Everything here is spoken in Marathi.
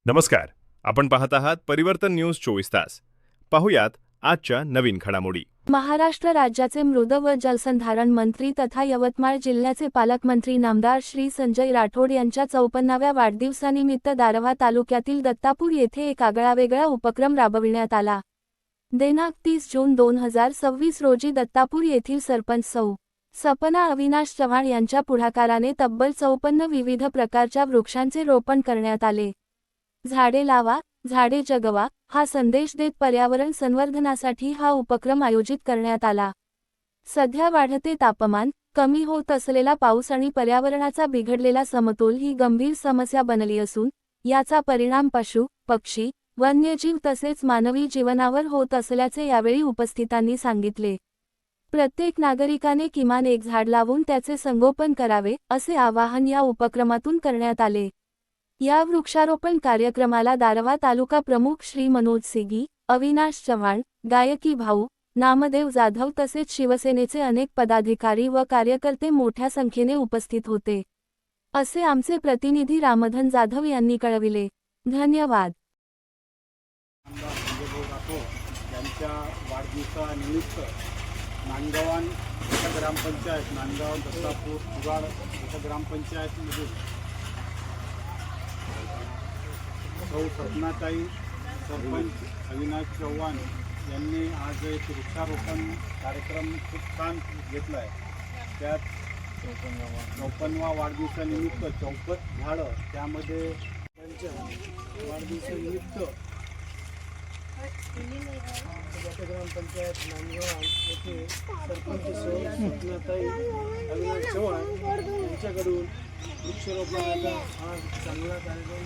नमस्कार. आपण पाहत आहात परिवर्तन न्यूज 24 तास. पाहुयात आजच्या नवीन घडामोडी. महाराष्ट्र राज्याचे मृद व जलसंधारण मंत्री तथा यवतमाळ जिल्ह्याचे पालकमंत्री नामदार श्री संजय राठोड यांच्या 54व्या वाढदिवसानिमित्त दारव्हा तालुक्यातील दत्तापूर येथे एक आगळावेगळा उपक्रम राबविण्यात आला. दिनांक 30 जून 2026 रोजी दत्तापूर येथील सरपंच सौ. सपना अविनाश चव्हाण यांच्या पुढाकाराने तब्बल 54 विविध प्रकारच्या वृक्षांचे रोपण करण्यात आले. झाडे लावा, झाडे जगवा हा संदेश देत पर्यावरण संवर्धनासाठी हा उपक्रम आयोजित करण्यात आला. सध्या वाढते तापमान, कमी होत असलेला पाऊस आणि पर्यावरणाचा बिघडलेला समतोल ही गंभीर समस्या बनली असून याचा परिणाम पशु, पक्षी, वन्यजीव तसेच मानवी जीवनावर होत असल्याचे यावेळी उपस्थितांनी सांगितले. प्रत्येक नागरिकाने किमान एक झाड लावून त्याचे संगोपन करावे असे आवाहन या उपक्रमातून करण्यात आले. या वृक्षारोपण कार्यक्रमाला दारव्हा तालुका प्रमुख श्री मनोज सिगी, अविनाश चव्हाण, गायकी भाऊ, नामदेव जाधव तसेच शिवसेनेचे अनेक पदाधिकारी व कार्यकर्ते मोठ्या संख्येने उपस्थित होते, असे आमचे प्रतिनिधी रामधन जाधव यांनी कळविले. धन्यवाद. यांच्या वाढदिवसानिमित्त नांदगाव ग्रामपंचायत, नांदगाव, दत्तापूर, कुडाळ ग्रामपंचायतमधून सौ सपनाताई, सरपंच अविनाश चव्हाण यांनी आज एक वृक्षारोपण कार्यक्रम खूप छान घेतला आहे. त्यात 54व्या वाढदिवसानिमित्त 54 झाडं, त्यामध्ये वाढदिवसानिमित्त ग्रामपंचायत नांदगाव येथे सरपंच सौ सपनाताई अविनाश चव्हाण यांच्याकडून वृक्षारोपणाचा हा चांगला कार्यक्रम